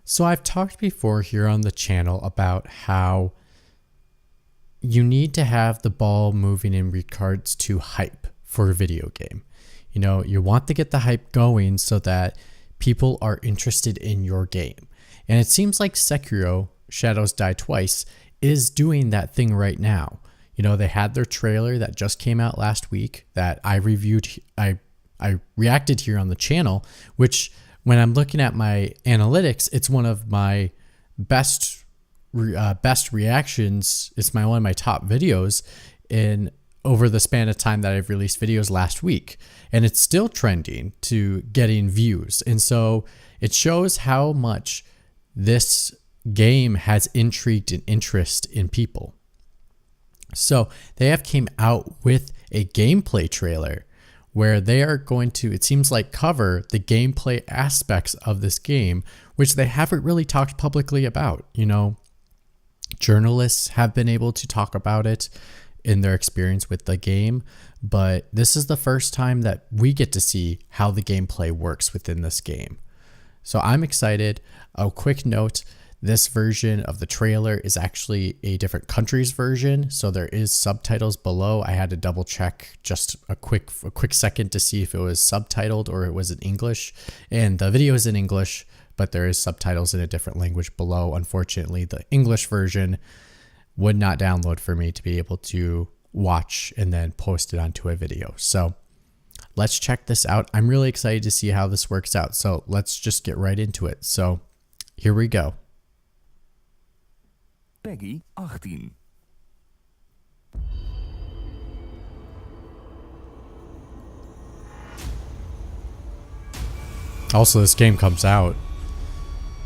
So I've talked before here on the channel about how you need to have the ball moving in regards to hype for a video game. You know, you want to get the hype going so that people are interested in your game. And it seems like Sekiro, Shadows Die Twice, is doing that thing right now. You know, they had their trailer that just came out last week that I reviewed. I reacted here on the channel, which when I'm looking at my analytics, it's one of my best reactions. It's one of my top videos in over the span of time that I've released videos last week, and it's still trending to getting views. And so it shows how much this game has intrigued and interest in people. So they have came out with a gameplay trailer where they are going to, it seems like, cover the gameplay aspects of this game, which they haven't really talked publicly about. You know, journalists have been able to talk about it in their experience with the game, but this is the first time that we get to see how the gameplay works within this game. So I'm excited. A quick note, this version of the trailer is actually a different country's version, so there is subtitles below. I had to double check just a quick second to see if it was subtitled or it was in English, and the video is in English, but there is subtitles in a different language below. Unfortunately, the English version would not download for me to be able to watch and then post it onto a video. So let's check this out. I'm really excited to see how this works out. So let's just get right into it. So here we go. Peggy 18. Also, this game comes out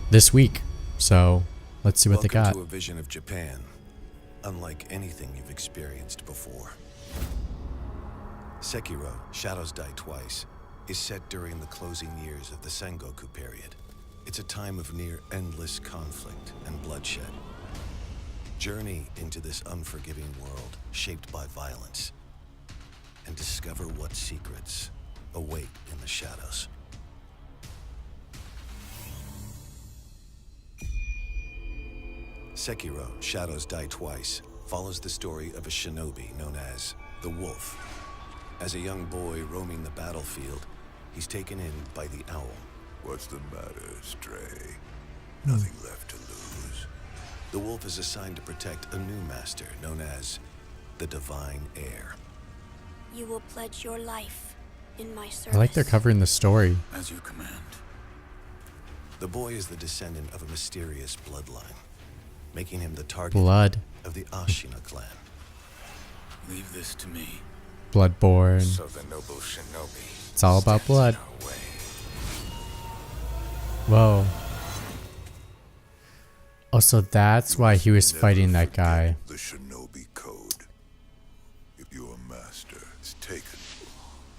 this week, so let's see what they got. Welcome to a vision of Japan, unlike anything you've experienced before. Sekiro, Shadows Die Twice, is set during the closing years of the Sengoku period. It's a time of near endless conflict and bloodshed. Journey into this unforgiving world shaped by violence and discover what secrets await in the shadows. Sekiro, Shadows Die Twice follows the story of a shinobi known as the Wolf. As a young boy roaming the battlefield, he's taken in by the owl. What's the matter, Stray? Nothing left to lose. The wolf is assigned to protect a new master known as the Divine Heir. You will pledge your life in my service. I like they're covering the story. As you command. The boy is the descendant of a mysterious bloodline, making him the target of the Ashina clan. Leave this to me. Bloodborne. So the noble shinobi. It's all about blood. stands in our way. Whoa. Oh, so that's why he was Never fighting that forget guy. The shinobi code. If your master is taken,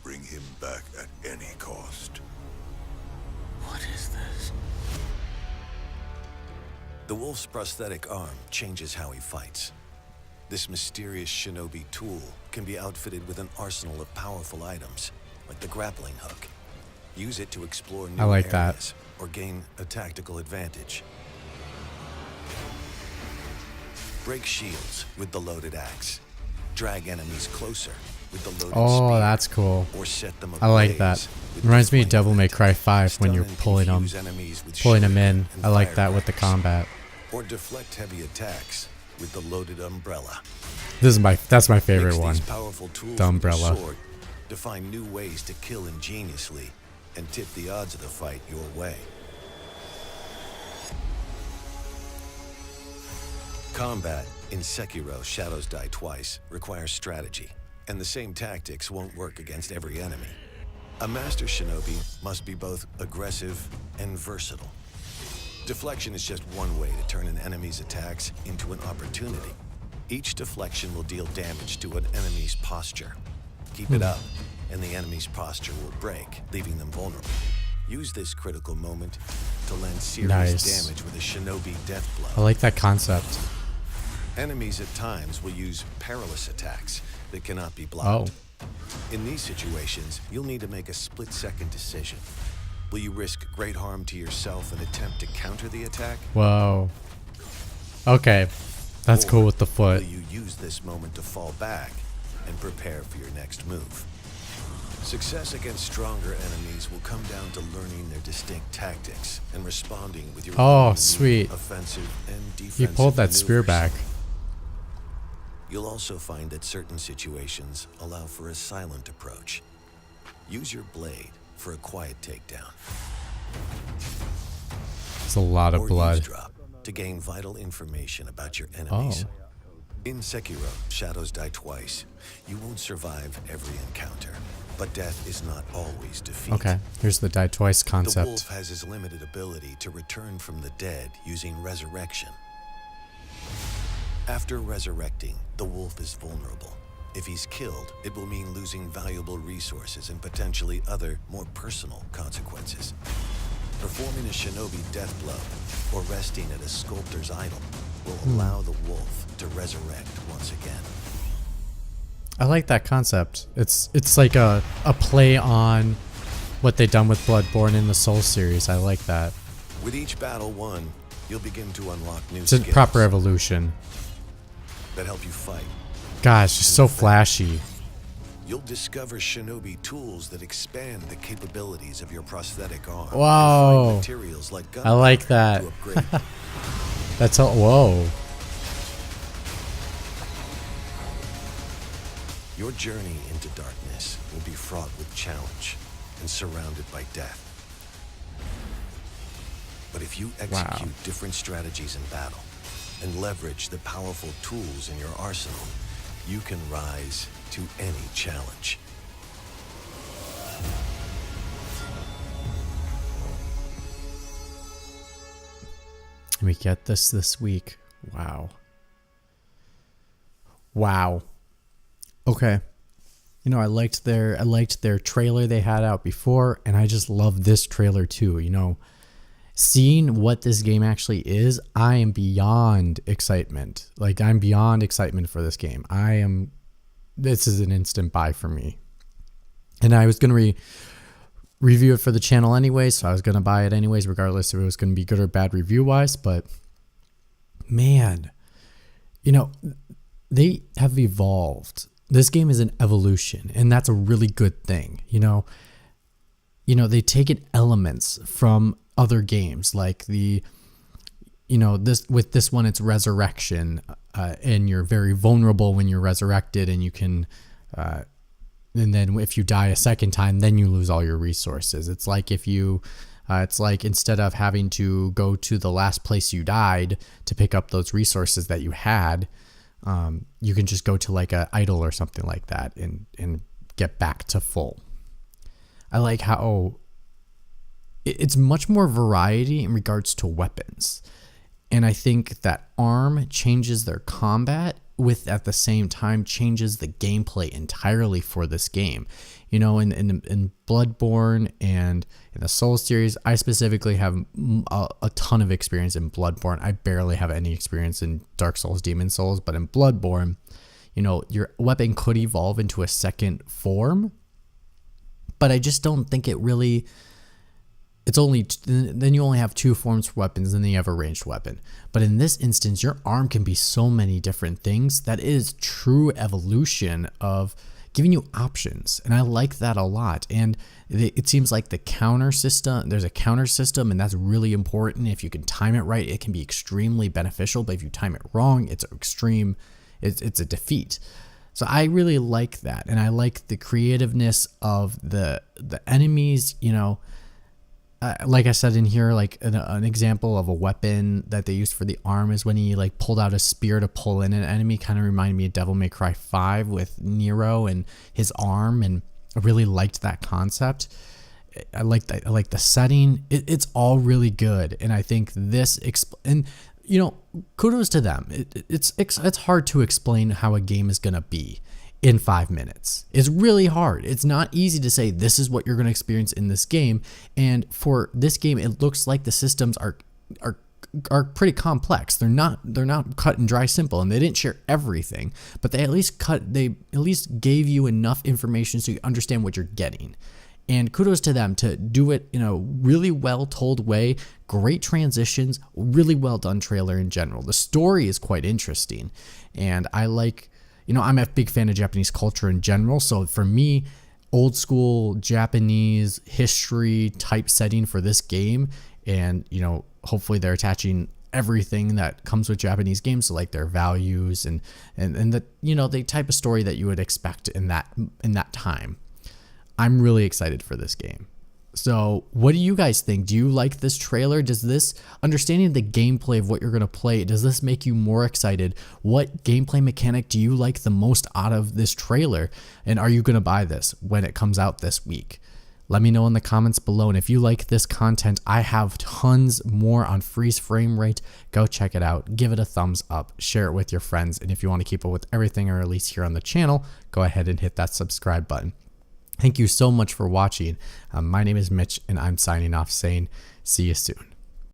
bring him back at any cost. What is this? The wolf's prosthetic arm changes how he fights. This mysterious shinobi tool can be outfitted with an arsenal of powerful items, like the grappling hook. Use it to explore new I like that. areas or gain a tactical advantage. Break shields with the loaded axe. Drag enemies closer with the loaded Oh, spear, that's cool. or set them I like that. ablaze with the Reminds me of flame Devil May effect. Cry 5 when Stun you're and pulling them confuse enemies with in. shuriken and I like that with the firecrackers. combat. Or deflect heavy attacks with the loaded umbrella. That's my favorite Mix one. these powerful tools The with your umbrella. sword to find new ways to kill ingeniously and tip the odds of the fight your way. Combat in Sekiro Shadows Die Twice requires strategy, and the same tactics won't work against every enemy. A master shinobi must be both aggressive and versatile. Deflection is just one way to turn an enemy's attacks into an opportunity. Each deflection will deal damage to an enemy's posture. Keep it up, and the enemy's posture will break, leaving them vulnerable. Use this critical moment to land serious Nice. damage with a shinobi death blow. I like that concept. Enemies at times will use perilous attacks that cannot be blocked. Oh. In these situations, you'll need to make a split-second decision. Will you risk great harm to yourself and attempt to counter the attack? Whoa. Okay. That's cool with the foot. Will you use this moment to fall back and prepare for your next move? Success against stronger enemies will come down to learning their distinct tactics and responding with your Oh, own sweet. offensive and defensive He pulled that spear maneuvers. back. You'll also find that certain situations allow for a silent approach. Use your blade for a quiet takedown. It's a lot of Or blood. eavesdrop to gain vital information about your enemies. Oh. In Sekiro, Shadows Die Twice, you won't survive every encounter, but death is not always defeat. Okay, here's the die twice The concept. wolf has his limited ability to return from the dead using resurrection. After resurrecting, the wolf is vulnerable. If he's killed, it will mean losing valuable resources and potentially other, more personal consequences. Performing a shinobi death blow or resting at a sculptor's idol will allow the wolf to resurrect once again. I like that concept. It's like a play on what they've done with Bloodborne in the Soul series. I like that. With each battle won, you'll begin to unlock new It's a skills proper evolution. that help you fight. Gosh, it's so flashy. You'll discover shinobi tools that expand the capabilities of your prosthetic arm. and Whoa. find materials like I like that. to upgrade. That's all. Whoa. Your journey into darkness will be fraught with challenge and surrounded by death. But if you execute different strategies in battle and leverage the powerful tools in your arsenal, you can rise to any challenge. We get this week. Wow. Wow. Okay. You know, I liked their trailer they had out before, and I just love this trailer too. You know, seeing what this game actually is, I am beyond excitement. Like, I'm beyond excitement for this game. This is an instant buy for me. And I was going to review it for the channel anyway, so I was going to buy it anyways, regardless if it was going to be good or bad review-wise. But, man, you know, they have evolved. This game is an evolution, and that's a really good thing. You know, they take in elements from other games, like with this one, it's resurrection, and you're very vulnerable when you're resurrected, and you can, and then if you die a second time, then you lose all your resources. It's like it's like instead of having to go to the last place you died to pick up those resources that you had, you can just go to like a idol or something like that and get back to full. I like how it's much more variety in regards to weapons. And I think that ARM changes their combat at the same time changes the gameplay entirely for this game. You know, in Bloodborne and in the Soul series, I specifically have a ton of experience in Bloodborne. I barely have any experience in Dark Souls, Demon Souls, but in Bloodborne, you know, your weapon could evolve into a second form, but I just don't think it really. Then you only have two forms for weapons, and then you have a ranged weapon. But in this instance, your arm can be so many different things. That is true evolution of giving you options, and I like that a lot. And it seems like there's a counter system, and that's really important. If you can time it right, it can be extremely beneficial, but if you time it wrong, it's a defeat. So I really like that, and I like the creativeness of the enemies. You know, like I said in here, like an example of a weapon that they used for the arm is when he like pulled out a spear to pull in an enemy. Kind of reminded me of Devil May Cry 5 with Nero and his arm, and I really liked that concept. I like the setting. It's all really good, and I think and you know, kudos to them. It's hard to explain how a game is gonna be in 5 minutes. It's really hard. It's not easy to say this is what you're going to experience in this game. And for this game, it looks like the systems are pretty complex. They're not cut and dry simple, and they didn't share everything, but they at least gave you enough information so you understand what you're getting. And kudos to them to do it in a really well told way, great transitions, really well done trailer in general. The story is quite interesting, and I like, I'm a big fan of Japanese culture in general. So for me, old school Japanese history type setting for this game, and hopefully they're attaching everything that comes with Japanese games, so like their values and the type of story that you would expect in that time. I'm really excited for this game. So what do you guys think? Do you like this trailer? Does this, understanding the gameplay of what you're going to play, does this make you more excited? What gameplay mechanic do you like the most out of this trailer? And are you going to buy this when it comes out this week? Let me know in the comments below. And if you like this content, I have tons more on freeze frame rate. Go check it out. Give it a thumbs up. Share it with your friends. And if you want to keep up with everything I release here on the channel, go ahead and hit that subscribe button. Thank you so much for watching. My name is Mitch, and I'm signing off saying, see you soon.